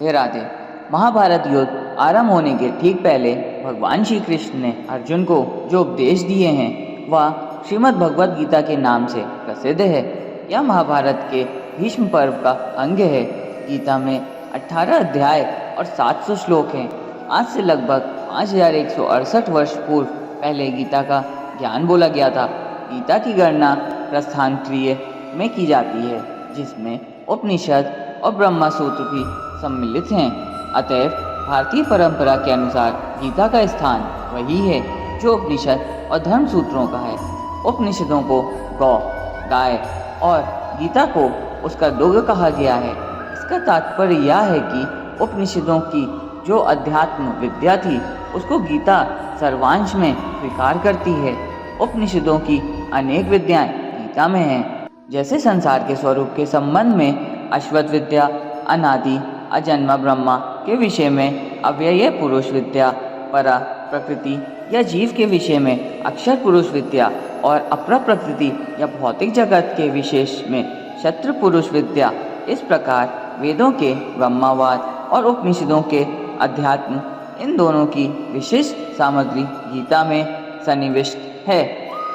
हे राधे, महाभारत युद्ध आरंभ होने के ठीक पहले भगवान श्री कृष्ण ने अर्जुन को जो उपदेश दिए हैं वह श्रीमद् भगवद गीता के नाम से प्रसिद्ध है। यह महाभारत के भीष्म पर्व का अंग है। गीता में 18 अध्याय और 700 श्लोक हैं। आज से लगभग 5168 वर्ष पूर्व पहले गीता का ज्ञान बोला गया था। गीता की गणना प्रस्थानत्रय में की जाती है, जिसमें उपनिषद और ब्रह्मा सूत्र भी सम्मिलित हैं। अतएव भारतीय परंपरा के अनुसार गीता का स्थान वही है जो उपनिषद और धर्म सूत्रों का है। उपनिषदों को गौ, गाय और गीता को उसका दुग्ध कहा गया है। इसका तात्पर्य यह है कि उपनिषदों की जो अध्यात्म विद्या थी उसको गीता सर्वांश में स्वीकार करती है। उपनिषदों की अनेक विद्याएं गीता में हैं, जैसे संसार के स्वरूप के संबंध में अश्वत्थ विद्या, अनादि अजन्मा ब्रह्मा के विषय में अव्यय पुरुष विद्या, परा प्रकृति या जीव के विषय में अक्षर पुरुष विद्या और अपरा प्रकृति या भौतिक जगत के विशेष में क्षत्र पुरुष विद्या। इस प्रकार वेदों के ब्रह्मावाद और उपनिषदों के अध्यात्म, इन दोनों की विशेष सामग्री गीता में सन्निविष्ट है।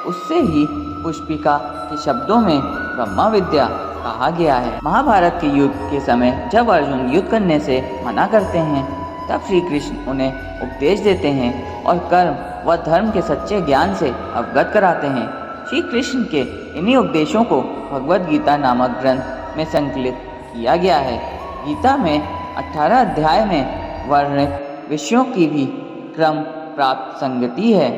उससे ही पुष्पिका के शब्दों में ब्रह्मा विद्या कहा गया है। महाभारत के युद्ध के समय जब अर्जुन युद्ध करने से मना करते हैं, तब श्री कृष्ण उन्हें उपदेश देते हैं और कर्म व धर्म के सच्चे ज्ञान से अवगत कराते हैं। श्री कृष्ण के इन्हीं उपदेशों को भगवद गीता नामक ग्रंथ में संकलित किया गया है। गीता में 18 अध्याय में वर्णित विषयों की भी क्रम प्राप्त संगति है।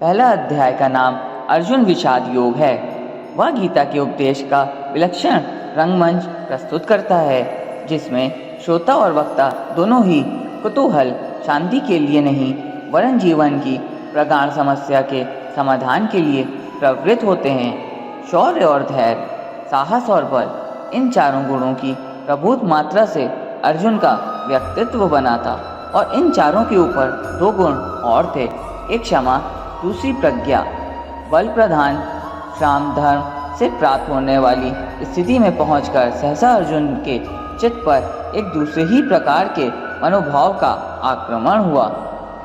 पहला अध्याय का नाम अर्जुन विषाद योग है। वह गीता के उपदेश का विलक्षण रंगमंच प्रस्तुत करता है, जिसमें श्रोता और वक्ता दोनों ही कुतूहल शांति के लिए नहीं वरन जीवन की प्रगाढ़ समस्या के समाधान के लिए प्रवृत्त होते हैं। शौर्य और धैर्य, साहस और बल, इन चारों गुणों की प्रभुत मात्रा से अर्जुन का व्यक्तित्व बना था और इन चारों के ऊपर दो गुण और थे, एक क्षमा, दूसरी प्रज्ञा। बल प्रधान श्राम धर्म से प्राप्त होने वाली स्थिति में पहुंचकर सहसा अर्जुन के चित्त पर एक दूसरे ही प्रकार के मनोभाव का आक्रमण हुआ।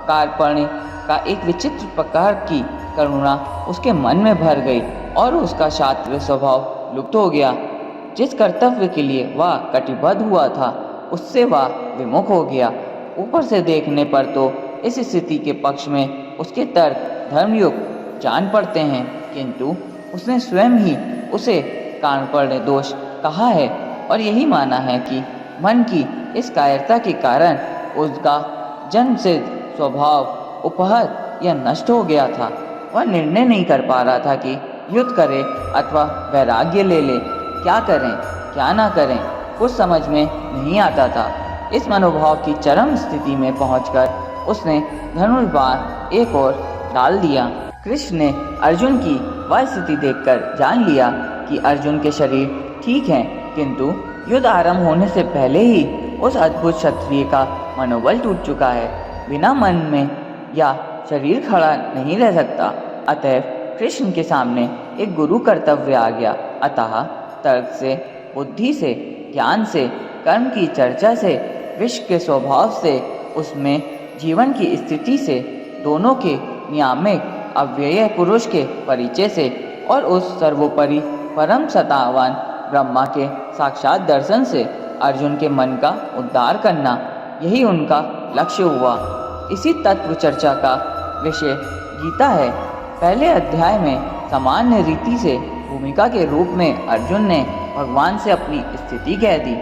कार्पण्य का एक विचित्र प्रकार की करुणा उसके मन में भर गई और उसका शास्त्रीय स्वभाव लुप्त हो गया। जिस कर्तव्य के लिए वह कटिबद्ध हुआ था उससे वह विमुख हो गया। ऊपर से देखने पर तो इस स्थिति के पक्ष में उसके तर्क धर्मयुक्त जान पड़ते हैं, किंतु उसने स्वयं ही उसे कार्पण्य दोष कहा है और यही माना है कि मन की इस कायरता के कारण उसका जन्म से स्वभाव उपहत या नष्ट हो गया था। वह निर्णय नहीं कर पा रहा था कि युद्ध करे अथवा वैराग्य ले ले। क्या करें क्या ना करें कुछ समझ में नहीं आता था। इस मनोभाव की चरम स्थिति में पहुंचकर उसने धनुष बाण एक ओर डाल दिया। कृष्ण ने अर्जुन की वह स्थिति देखकर जान लिया कि अर्जुन के शरीर ठीक हैं, किंतु युद्ध आरंभ होने से पहले ही उस अद्भुत क्षत्रिय का मनोबल टूट चुका है। बिना मन में या शरीर खड़ा नहीं रह सकता। अतएव कृष्ण के सामने एक गुरु कर्तव्य आ गया। अतः तर्क से, बुद्धि से, ज्ञान से, कर्म की चर्चा से, विश्व के स्वभाव से, उसमें जीवन की स्थिति से, दोनों के नियामक अव्यय पुरुष के परिचय से और उस सर्वोपरि परम सत्तावान ब्रह्मा के साक्षात दर्शन से अर्जुन के मन का उद्धार करना, यही उनका लक्ष्य हुआ। इसी तत्व चर्चा का विषय गीता है। पहले अध्याय में सामान्य रीति से भूमिका के रूप में अर्जुन ने भगवान से अपनी स्थिति कह दी।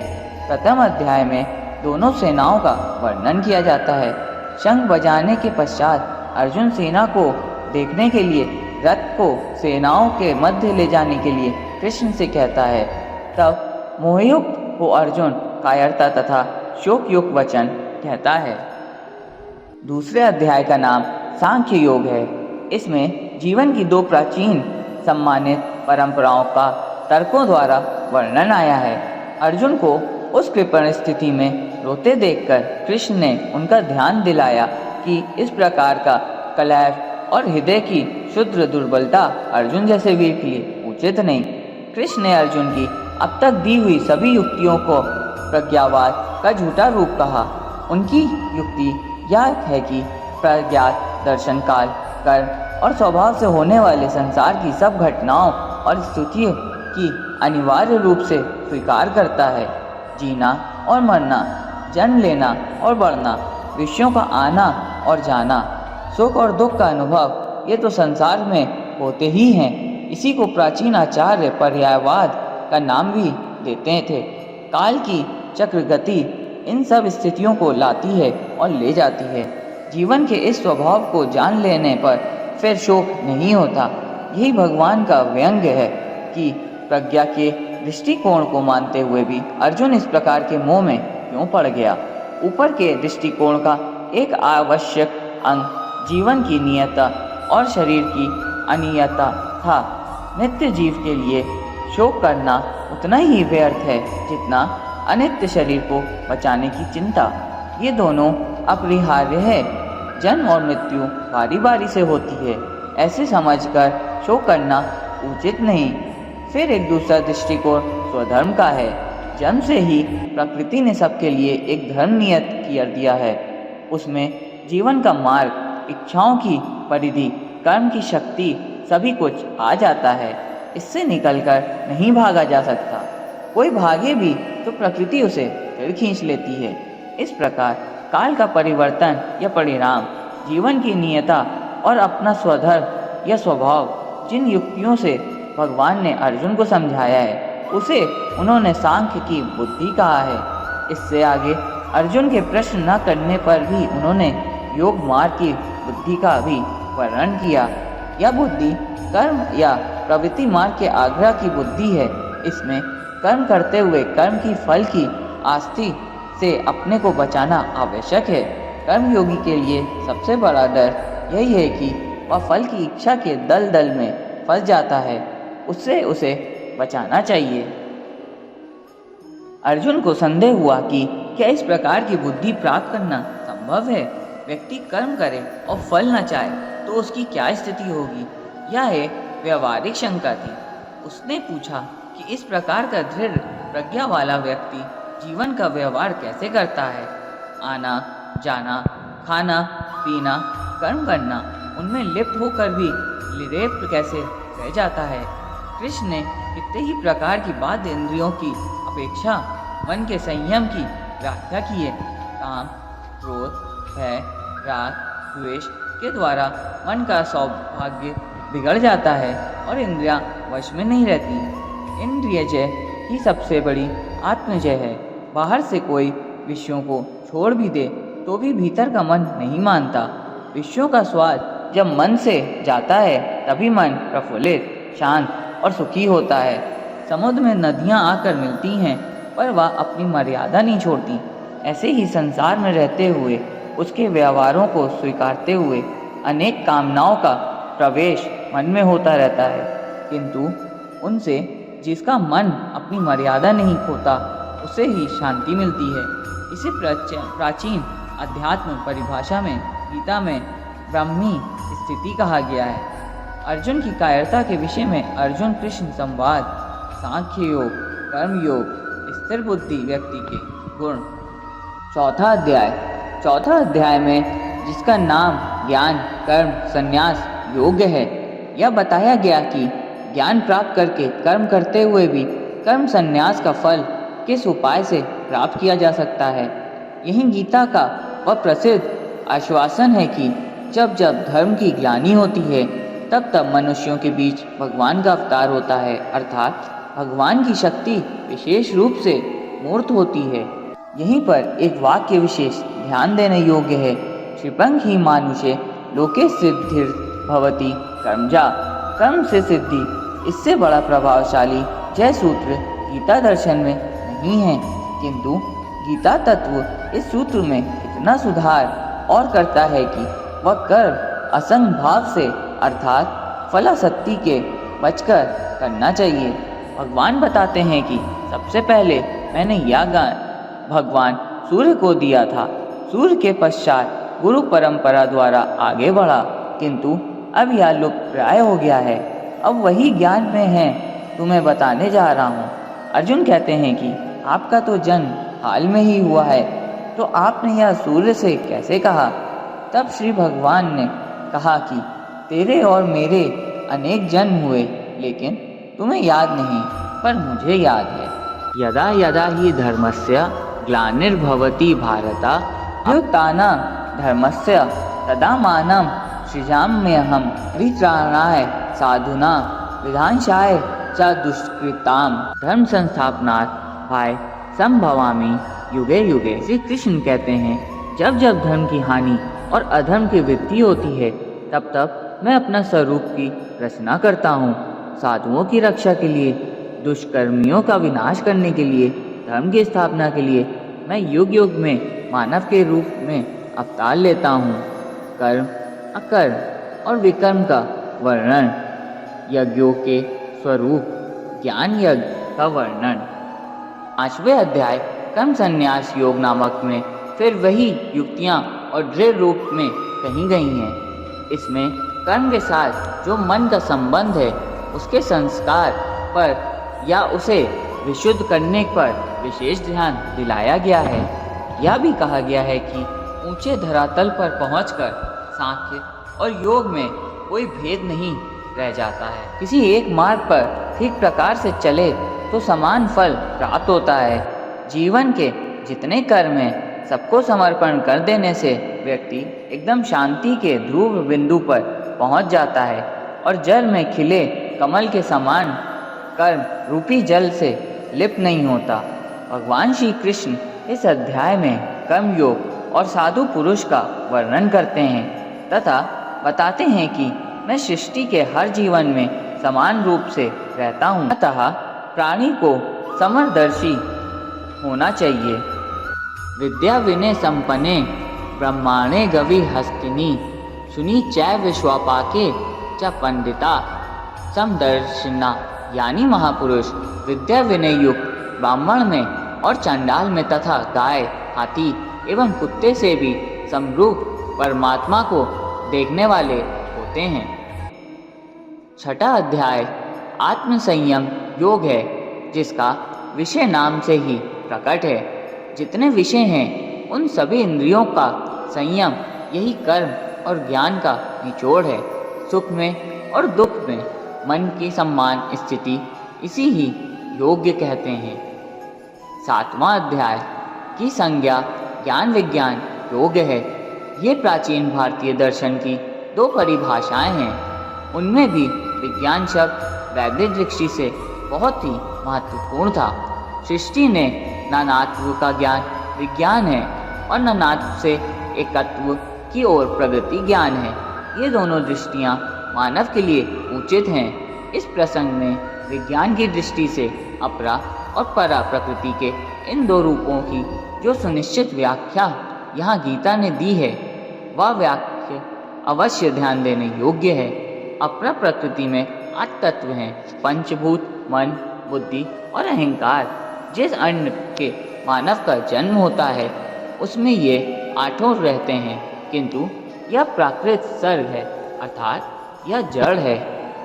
प्रथम अध्याय में दोनों सेनाओं का वर्णन किया जाता है। शंख बजाने के पश्चात अर्जुन सेना को देखने के लिए रथ को सेनाओं के मध्य ले जाने के लिए कृष्ण से कहता है। तब मोहयुक्त हो अर्जुन कायरता तथा शोकयुक्त वचन कहता है। दूसरे अध्याय का नाम सांख्य योग है। इसमें जीवन की दो प्राचीन सम्मानित परंपराओं का तर्कों द्वारा वर्णन आया है। अर्जुन को उस कृपण स्थिति में रोते देखकर कृष्ण ने उनका ध्यान दिलाया कि इस प्रकार का कलह और हृदय की शुद्र दुर्बलता अर्जुन जैसे वीर के लिए उचित नहीं। कृष्ण ने अर्जुन की अब तक दी हुई सभी युक्तियों को प्रज्ञावाद का झूठा रूप कहा। उनकी युक्ति यह है कि प्रज्ञात दर्शन काल, कर्म और स्वभाव से होने वाले संसार की सब घटनाओं और स्थितियों की अनिवार्य रूप से स्वीकार करता है। जीना और मरना, जन्म लेना और बढ़ना, विषयों का आना और जाना, सुख और दुख का अनुभव, ये तो संसार में होते ही हैं। इसी को प्राचीन आचार्य पर्यायवाद का नाम भी देते थे। काल की चक्र गति इन सब स्थितियों को लाती है और ले जाती है। जीवन के इस स्वभाव को जान लेने पर फिर शोक नहीं होता। यही भगवान का व्यंग्य है कि प्रज्ञा के दृष्टिकोण को मानते हुए भी अर्जुन इस प्रकार के मोह में क्यों पड़ गया। ऊपर के दृष्टिकोण का एक आवश्यक अंग जीवन की नियता और शरीर की अनियता था। नित्य जीव के लिए शोक करना उतना ही व्यर्थ है जितना अनित्य शरीर को बचाने की चिंता। ये दोनों अपरिहार्य है। जन्म और मृत्यु बारी बारी से होती है, ऐसे समझकर शोक करना उचित नहीं। फिर एक दूसरा दृष्टिकोण स्वधर्म का है। जन्म से ही प्रकृति ने सबके लिए एक धर्म नियत कर दिया है। उसमें जीवन का मार्ग, इच्छाओं की परिधि, कर्म की शक्ति, सभी कुछ आ जाता है। इससे निकलकर नहीं भागा जा सकता। कोई भागे भी तो प्रकृति उसे फिर खींच लेती है। इस प्रकार काल का परिवर्तन या परिणाम, जीवन की नियता और अपना स्वधर्म या स्वभाव, जिन युक्तियों से भगवान ने अर्जुन को समझाया है, उसे उन्होंने सांख्य की बुद्धि कहा है। इससे आगे अर्जुन के प्रश्न न करने पर भी उन्होंने योग मार्ग की बुद्धि का भी वर्णन किया। यह बुद्धि कर्म या प्रवृत्ति मार्ग के आग्रह की बुद्धि है। इसमें कर्म करते हुए कर्म की फल की आस्ति से अपने को बचाना आवश्यक है। कर्मयोगी के लिए सबसे बड़ा डर यही है कि वह फल की इच्छा के दलदल में फंस जाता है। उससे उसे बचाना चाहिए। अर्जुन को संदेह हुआ कि क्या इस प्रकार की बुद्धि प्राप्त करना संभव है। व्यक्ति कर्म करे और फल न चाहे तो उसकी क्या स्थिति होगी। यह एक व्यवहारिक शंका थी। उसने पूछा कि इस प्रकार का दृढ़ प्रज्ञा वाला व्यक्ति जीवन का व्यवहार कैसे करता है। आना जाना, खाना पीना, कर्म करना, उनमें लिप्त होकर भी लिप्त कैसे रह जाता है। कृष्ण ने कितने ही प्रकार की बाध्य इंद्रियों की अपेक्षा मन के संयम की व्याख्या की है। काम, क्रोध, भय, राग, द्वेष के द्वारा मन का सौभाग्य बिगड़ जाता है और इंद्रियां वश में नहीं रहती। इंद्रिय जय ही सबसे बड़ी आत्मजय है। बाहर से कोई विषयों को छोड़ भी दे तो भी भीतर का मन नहीं मानता। विषयों का स्वाद जब मन से जाता है तभी मन प्रफुल्लित, शांत और सुखी होता है। समुद्र में नदियां आकर मिलती हैं पर वह अपनी मर्यादा नहीं छोड़ती। ऐसे ही संसार में रहते हुए उसके व्यवहारों को स्वीकारते हुए अनेक कामनाओं का प्रवेश मन में होता रहता है, किंतु उनसे जिसका मन अपनी मर्यादा नहीं खोता उसे ही शांति मिलती है। इसे प्राचीन अध्यात्म परिभाषा में गीता में ब्रह्मी स्थिति कहा गया है। अर्जुन की कायरता के विषय में अर्जुन कृष्ण संवाद, सांख्य योग, कर्म योग, स्थिर बुद्धि व्यक्ति के गुण। चौथा अध्याय में जिसका नाम ज्ञान कर्म संन्यास योग्य है, यह बताया गया कि ज्ञान प्राप्त करके कर्म करते हुए भी कर्म संन्यास का फल किस उपाय से प्राप्त किया जा सकता है। यही गीता का वह प्रसिद्ध आश्वासन है कि जब जब धर्म की ग्लानि होती है तब तब मनुष्यों के बीच भगवान का अवतार होता है, अर्थात भगवान की शक्ति विशेष रूप से मूर्त होती है। यहीं पर एक वाक्य विशेष ध्यान देने योग्य है। क्षिपंग ही मानुषे लोके सिद्धिर भवति कर्मजा। कर्म से सिद्धि, इससे बड़ा प्रभावशाली जय सूत्र गीता दर्शन में नहीं है, किंतु गीता तत्व इस सूत्र में इतना सुधार और करता है कि वह कर्म असंग भाव से अर्थात फलासक्ति के बचकर करना चाहिए। भगवान बताते हैं कि सबसे पहले मैंने यह ज्ञान भगवान सूर्य को दिया था। सूर्य के पश्चात गुरु परंपरा द्वारा आगे बढ़ा, किंतु अब यह लुप्त प्राय हो गया है। अब वही ज्ञान में है तुम्हें बताने जा रहा हूँ। अर्जुन कहते हैं कि आपका तो जन्म हाल में ही हुआ है, तो आपने यह सूर्य से कैसे कहा? तब श्री भगवान ने कहा कि तेरे और मेरे अनेक जन्म हुए, लेकिन तुम्हें याद नहीं, पर मुझे याद है। यदा यदा ही धर्मस्य ग्लानिर्भवति भारत अभ्युत्थानं धर्मस्य तदात्मानं सृजाम्यहं परित्राणाय साधूनां विनाशाय च दुष्कृतां धर्म संस्थापनार्थाय संभवामि युगे युगे। श्री कृष्ण कहते हैं, जब जब धर्म की हानि और अधर्म की वृद्धि होती है, तब तब मैं अपना स्वरूप की रचना करता हूँ। साधुओं की रक्षा के लिए, दुष्कर्मियों का विनाश करने के लिए, धर्म की स्थापना के लिए मैं युग युग में मानव के रूप में अवतार लेता हूँ। कर्म, अकर्म और विकर्म का वर्णन, यज्ञों के स्वरूप, ज्ञान यज्ञ का वर्णन। 5वें अध्याय कर्म संन्यास योग नामक में फिर वही युक्तियाँ और दृढ़ रूप में कही गई हैं। इसमें कर्म के साथ जो मन का संबंध है, उसके संस्कार पर या उसे विशुद्ध करने पर विशेष ध्यान दिलाया गया है। यह भी कहा गया है कि ऊंचे धरातल पर पहुंचकर सांख्य और योग में कोई भेद नहीं रह जाता है। किसी एक मार्ग पर ठीक प्रकार से चले तो समान फल प्राप्त होता है। जीवन के जितने कर्म हैं, सबको समर्पण कर देने से व्यक्ति एकदम शांति के ध्रुव बिंदु पर पहुंच जाता है और जल में खिले कमल के समान कर्म रूपी जल से लिप्त नहीं होता। भगवान श्री कृष्ण इस अध्याय में कर्म योग और साधु पुरुष का वर्णन करते हैं तथा बताते हैं कि मैं सृष्टि के हर जीवन में समान रूप से रहता हूँ, अतः प्राणी को समदर्शी होना चाहिए। विद्या विनय संपन्ने ब्रह्माणे गवि हस्तिनी सुनी चैव विश्वापाके च पंडिता समदर्शिना। यानी महापुरुष विद्या विनय युक्त ब्राह्मण में और चंडाल में तथा गाय, हाथी एवं कुत्ते से भी समरूप परमात्मा को देखने वाले होते हैं। 6वां अध्याय आत्म संयम योग है, जिसका विषय नाम से ही प्रकट है। जितने विषय हैं, उन सभी इंद्रियों का संयम यही कर्म और ज्ञान का निचोड़ है। सुख में और दुख में मन की सम्मान स्थिति इसी ही योग्य कहते हैं। 7वां अध्याय की संज्ञा ज्ञान विज्ञान योग है। ये प्राचीन भारतीय दर्शन की 2 परिभाषाएं हैं। उनमें भी विज्ञान शब्द वैदिक दृष्टि से बहुत ही महत्वपूर्ण था। सृष्टि ने नानात्व का ज्ञान विज्ञान है और नानात्व से एकत्व की ओर प्रगति ज्ञान है। ये दोनों दृष्टियाँ मानव के लिए उचित हैं। इस प्रसंग में विज्ञान की दृष्टि से अपरा और परा प्रकृति के इन 2 रूपों की जो सुनिश्चित व्याख्या यहाँ गीता ने दी है, वह व्याख्या अवश्य ध्यान देने योग्य है। अपरा प्रकृति में 8 तत्व हैं, पंचभूत, मन, बुद्धि और अहंकार। जिस अन्न के मानव का जन्म होता है, उसमें ये 8 रहते हैं, किंतु यह प्राकृत सर्ग है, अर्थात यह जड़ है।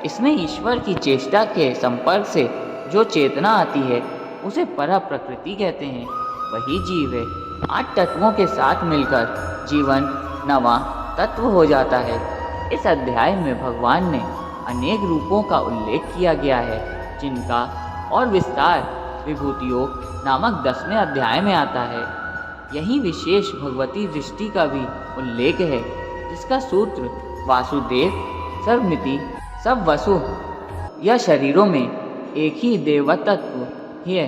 इसमें ईश्वर की चेष्टा के संपर्क से जो चेतना आती है, उसे परा प्रकृति कहते हैं। वही जीव है। 8 तत्वों के साथ मिलकर जीवन नवा तत्व हो जाता है। इस अध्याय में भगवान ने अनेक रूपों का उल्लेख किया गया है, जिनका और विस्तार विभूति योग नामक 10वें अध्याय में आता है। यही विशेष भगवती दृष्टि का भी उल्लेख है, जिसका सूत्र वासुदेव सर्वमिति सब वसु या शरीरों में एक ही देवतत्व है,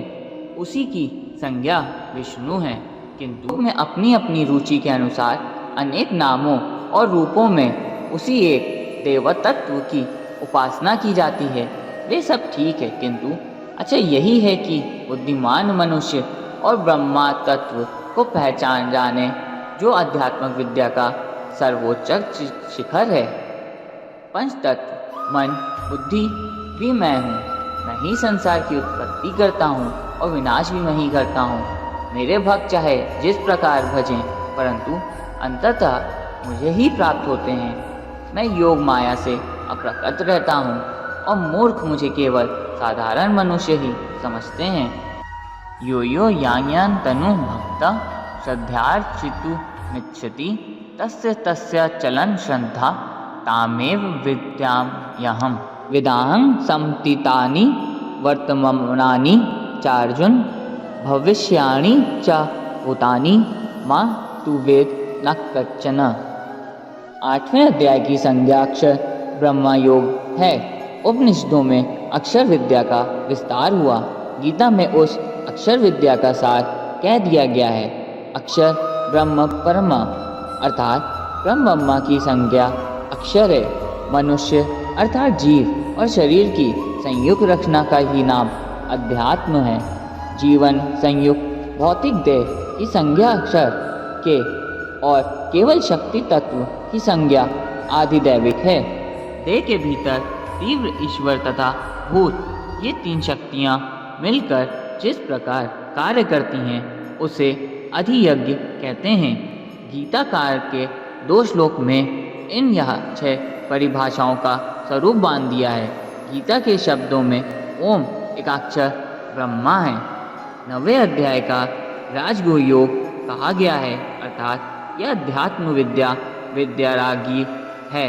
उसी की संज्ञा विष्णु है। किंतु में अपनी अपनी रुचि के अनुसार अनेक नामों और रूपों में उसी एक देवतत्व की उपासना की जाती है। वे सब ठीक है, किंतु अच्छा यही है कि बुद्धिमान मनुष्य और ब्रह्मा तत्व को पहचान जाने, जो आध्यात्मिक विद्या का सर्वोच्च शिखर है। पंच तत्व मन बुद्धि भी मैं हूँ। मैं ही संसार की उत्पत्ति करता हूँ और विनाश भी मैं ही करता हूँ। मेरे भक्त चाहे जिस प्रकार भजें, परंतु अंततः मुझे ही प्राप्त होते हैं। मैं योग माया से अप्रकट रहता हूँ और मूर्ख मुझे केवल साधारण मनुष्य ही समझते हैं। यो यो यान्यान् तनु भक्ता श्रद्धार्चितु मिच्छति तस्य तस्य चलन श्रद्धा तामेव विद्याम्यहम्। वेदाहं समतीतानि वर्तमानानि चार्जुन भविष्याणि च भूतानि मां तु वेद न कच्चन। 8वें अध्याय की संज्ञा अक्षर ब्रह्म योग है। उपनिषदों में अक्षर विद्या का विस्तार हुआ। गीता में उस अक्षर विद्या का सार कह दिया गया है। अक्षर ब्रह्म परमा अर्थात ब्रह्म की संज्ञा अक्षर है। मनुष्य अर्थात जीव और शरीर की संयुक्त रचना का ही नाम अध्यात्म है। जीवन संयुक्त भौतिक देह की संज्ञा अक्षर के और केवल शक्ति तत्व की संज्ञा आधिदैविक है। देह के भीतर तीव्र ईश्वर तथा भूत ये 3 शक्तियाँ मिलकर जिस प्रकार कार्य करती हैं उसे अधियज्ञ कहते हैं। गीताकार के 2 श्लोक में इन यह 6 परिभाषाओं का स्वरूप बांध दिया है। गीता के शब्दों में ओम एकाक्षर ब्रह्मा है। 9वें अध्याय का राजगुह योग कहा गया है अर्थात यह अध्यात्म विद्या विद्यारागी है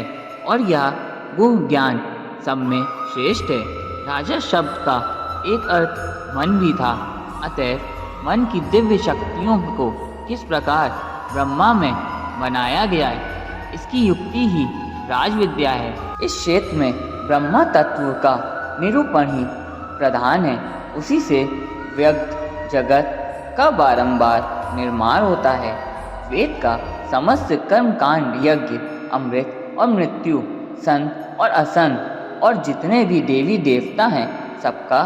और यह गुह ज्ञान सब में श्रेष्ठ है। राजा शब्द का एक अर्थ मन भी था, अतः मन की दिव्य शक्तियों को किस प्रकार ब्रह्मा में बनाया गया है इसकी युक्ति ही राजविद्या है। इस क्षेत्र में ब्रह्मा तत्व का निरूपण ही प्रधान है। उसी से व्यक्त जगत का बारंबार निर्माण होता है। वेद का समस्त कर्मकांड यज्ञ अमृत और मृत्यु संत और असंत और जितने भी देवी देवता हैं सबका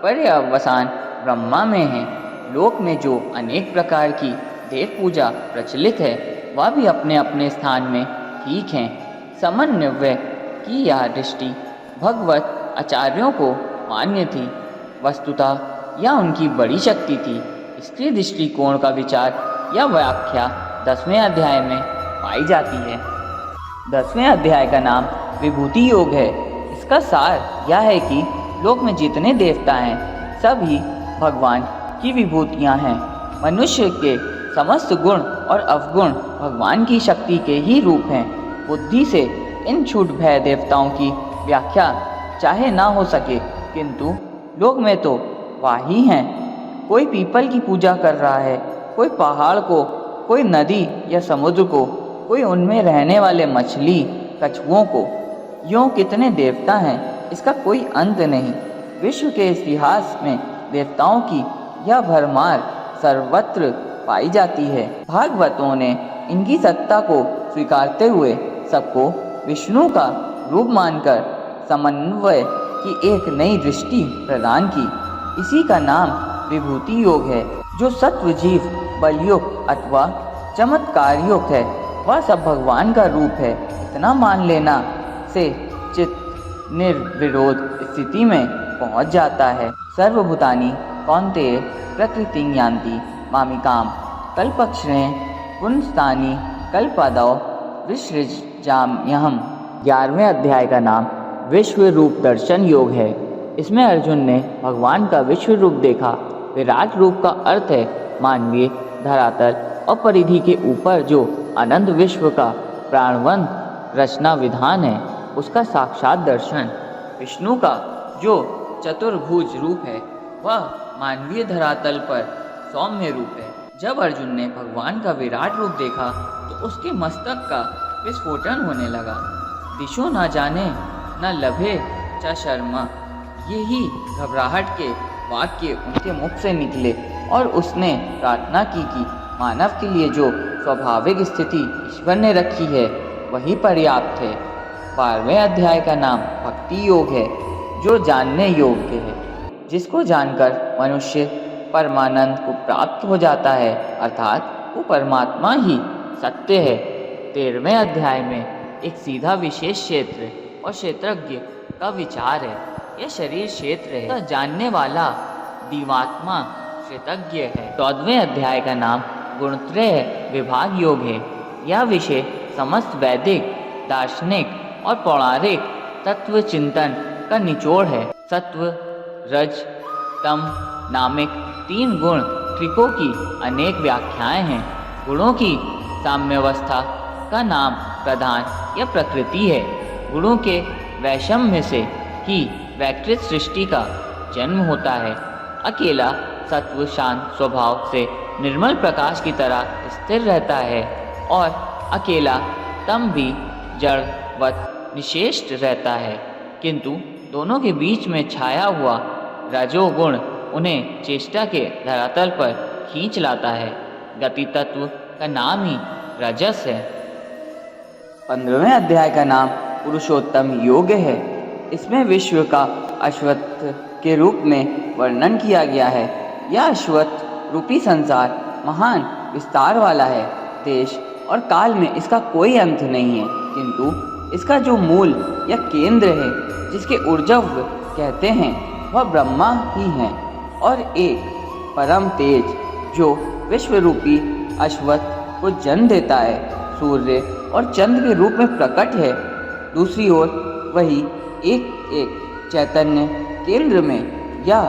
पर्यवसान ब्रह्मा में है। लोक में जो अनेक प्रकार की देव पूजा प्रचलित है वह भी अपने अपने स्थान में ठीक हैं। समन्वय की यह दृष्टि भगवत आचार्यों को मान्य थी। वस्तुतः यह उनकी बड़ी शक्ति थी। इसके दृष्टिकोण का विचार या व्याख्या 10वें अध्याय में पाई जाती है। 10वें अध्याय का नाम विभूति योग है। इसका सार यह है कि लोक में जितने देवता हैं सभी भगवान की विभूतियां हैं। मनुष्य के समस्त गुण और अवगुण भगवान की शक्ति के ही रूप हैं। बुद्धि से इन छूट भय देवताओं की व्याख्या चाहे ना हो सके किंतु लोक में तो वाही हैं। कोई पीपल की पूजा कर रहा है, कोई पहाड़ को, कोई नदी या समुद्र को, कोई उनमें रहने वाले मछली कछुओं को। यूँ कितने देवता हैं इसका कोई अंत नहीं। विश्व के इतिहास में देवताओं की यह भरमार सर्वत्र पाई जाती है। भागवतों ने इनकी सत्ता को स्वीकारते हुए सबको विष्णु का रूप मानकर समन्वय की एक नई दृष्टि प्रदान की। इसी का नाम विभूति योग है। जो सत्व जीव बलयुक्त अथवा चमत्कार युक्त है वह सब भगवान का रूप है। इतना मान लेना से चित्त निर्विरोध स्थिति में पहुंच जाता है। सर्वभूतानि कौन्तेय प्रकृति यान्ति मामिकाम कल्पक्षणे पुंस्तानि कल्पादौ विसृजाम्यहम्। 11वें अध्याय का नाम विश्व रूप दर्शन योग है। इसमें अर्जुन ने भगवान का विश्व रूप देखा। विराट रूप का अर्थ है मानवीय धरातल और परिधि के ऊपर जो अनंत विश्व का प्राणवंत रचना विधान है उसका साक्षात दर्शन। विष्णु का जो चतुर्भुज रूप है वह मानवीय धरातल पर सौम्य रूप है। जब अर्जुन ने भगवान का विराट रूप देखा तो उसके मस्तक का विस्फोटन होने लगा। दिशो न जाने न लभे च शर्मा, यही घबराहट के वाक्य उनके मुख से निकले और उसने प्रार्थना की कि मानव के लिए जो स्वाभाविक स्थिति ईश्वर ने रखी है वही पर्याप्त है। 12वें अध्याय का नाम भक्ति योग है जो जानने योग्य है। जिसको जानकर मनुष्य परमानंद को प्राप्त हो जाता है अर्थात वो परमात्मा ही सत्य है। 13वें अध्याय में एक सीधा विशेष क्षेत्र और क्षेत्रज्ञ का विचार है। यह शरीर क्षेत्र है तो जानने वाला दिवात्मा क्षेत्रज्ञ है। 14वें अध्याय का नाम गुणत्रय विभाग योग है। यह विषय समस्त वैदिक दार्शनिक और पौराणिक तत्व चिंतन का निचोड़ है। सत्व रज तम नामिक तीन गुण त्रिकों की अनेक व्याख्याएं हैं। गुणों की साम्यावस्था का नाम प्रधान या प्रकृति है। गुणों के वैषम्य से ही वैकृत सृष्टि का जन्म होता है। अकेला सत्व शांत स्वभाव से निर्मल प्रकाश की तरह स्थिर रहता है और अकेला तम भी जड़वत निशेष रहता है, किंतु दोनों के बीच में छाया हुआ रजोगुण उन्हें चेष्टा के धरातल पर खींच लाता है। गति तत्व का नाम ही रजस है। 15वें अध्याय का नाम पुरुषोत्तम योग है। इसमें विश्व का अश्वत्थ के रूप में वर्णन किया गया है। यह अश्वत्थ रूपी संसार महान विस्तार वाला है। देश और काल में इसका कोई अंत नहीं है, किंतु इसका जो मूल या केंद्र है, जिसके ऊर्जव कहते हैं, वह ब्रह्मा ही है। और एक परम तेज जो विश्व रूपी अश्वत्थ को जन्म देता है, सूर्य और चंद्र के रूप में प्रकट है। दूसरी ओर वही एक एक चैतन्य केंद्र में या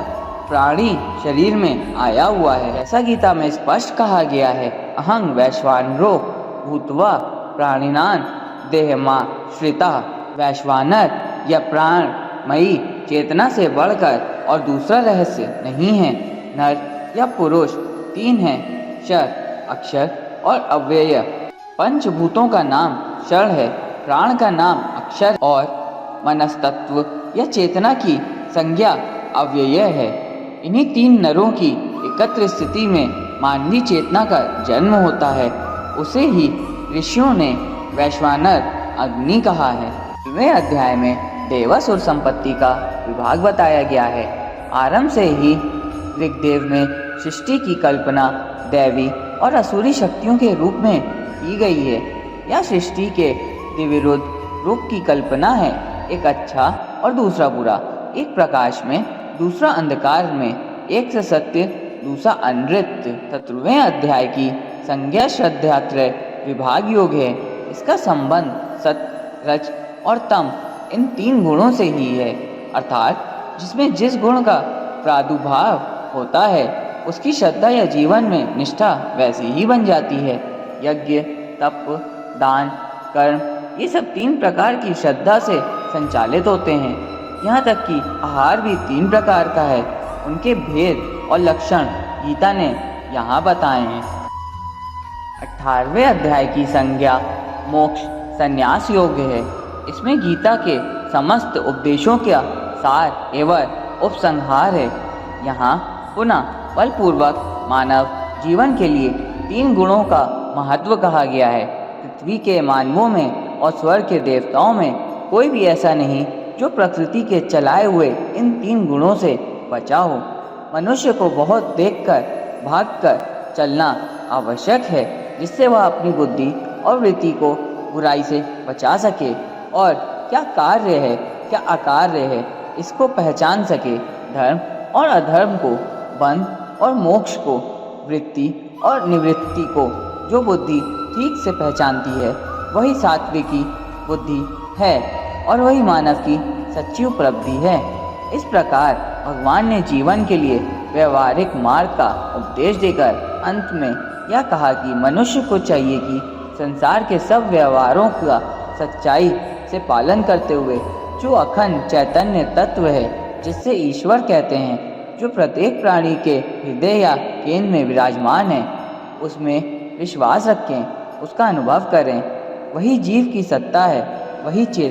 प्राणी शरीर में आया हुआ है। ऐसा गीता में स्पष्ट कहा गया है, अहं वैश्वानरो भूत्वा प्राणिनां देहमा श्रिता। वैश्वानर या प्राणमयी चेतना से बढ़कर और दूसरा रहस्य नहीं है। नर या पुरुष तीन हैं, क्षर, अक्षर और अव्यय। पंचभूतों का नाम क्षर है, प्राण का नाम अक्षर और मनस्तत्व या चेतना की संज्ञा अव्यय है। इन्हीं तीन नरों की एकत्र स्थिति में मानवीय चेतना का जन्म होता है। उसे ही ऋषियों ने वैश्वानर अग्नि कहा है। 9वें अध्याय में देवासुर संपत्ति का विभाग बताया गया है। आरंभ से ही ऋग्वेद में सृष्टि की कल्पना दैवी और असुरी शक्तियों के रूप में की गई है। यह सृष्टि के द्विविरुद्ध रूप की कल्पना है, एक अच्छा और दूसरा बुरा, एक प्रकाश में दूसरा अंधकार में, एक से सत्य दूसरा अनृत्य। 17वें अध्याय की संज्ञा श्रद्धात्रय विभाग योग है। इसका संबंध सत, रज और तम इन तीन गुणों से ही है, अर्थात जिसमें जिस गुण का प्रादुर्भाव होता है उसकी श्रद्धा या जीवन में निष्ठा वैसी ही बन जाती है। यज्ञ, तप, दान, कर्म ये सब तीन प्रकार की श्रद्धा से संचालित होते हैं। यहाँ तक कि आहार भी तीन प्रकार का है। उनके भेद और लक्षण गीता ने यहाँ बताए हैं। 18वें अध्याय की संज्ञा मोक्ष संन्यास योग है। इसमें गीता के समस्त उपदेशों का सार एवं उपसंहार है। यहाँ पुनः बलपूर्वक मानव जीवन के लिए तीन गुणों का महत्व कहा गया है। पृथ्वी के मानवों में और स्वर्ग के देवताओं में कोई भी ऐसा नहीं जो प्रकृति के चलाए हुए इन तीन गुणों से बचा हो। मनुष्य को बहुत देखकर भागकर चलना आवश्यक है, जिससे वह अपनी बुद्धि और वृत्ति को बुराई से बचा सके और क्या कार्य है क्या अकार्य है इसको पहचान सके। धर्म और अधर्म को, बंध और मोक्ष को, वृत्ति और निवृत्ति को जो बुद्धि ठीक से पहचानती है, वही सात्विकी बुद्धि है और वही मानव की सच्ची उपलब्धि है। इस प्रकार भगवान ने जीवन के लिए व्यवहारिक मार्ग का उपदेश देकर अंत में यह कहा कि मनुष्य को चाहिए कि संसार के सब व्यवहारों का सच्चाई से पालन करते हुए जो अखंड चैतन्य तत्व है, जिससे ईश्वर कहते हैं, जो प्रत्येक प्राणी के हृदय या केंद्र में विराजमान है, उसमें विश्वास रखें, उसका अनुभव करें। वही जीव की सत्ता है, वही चेतन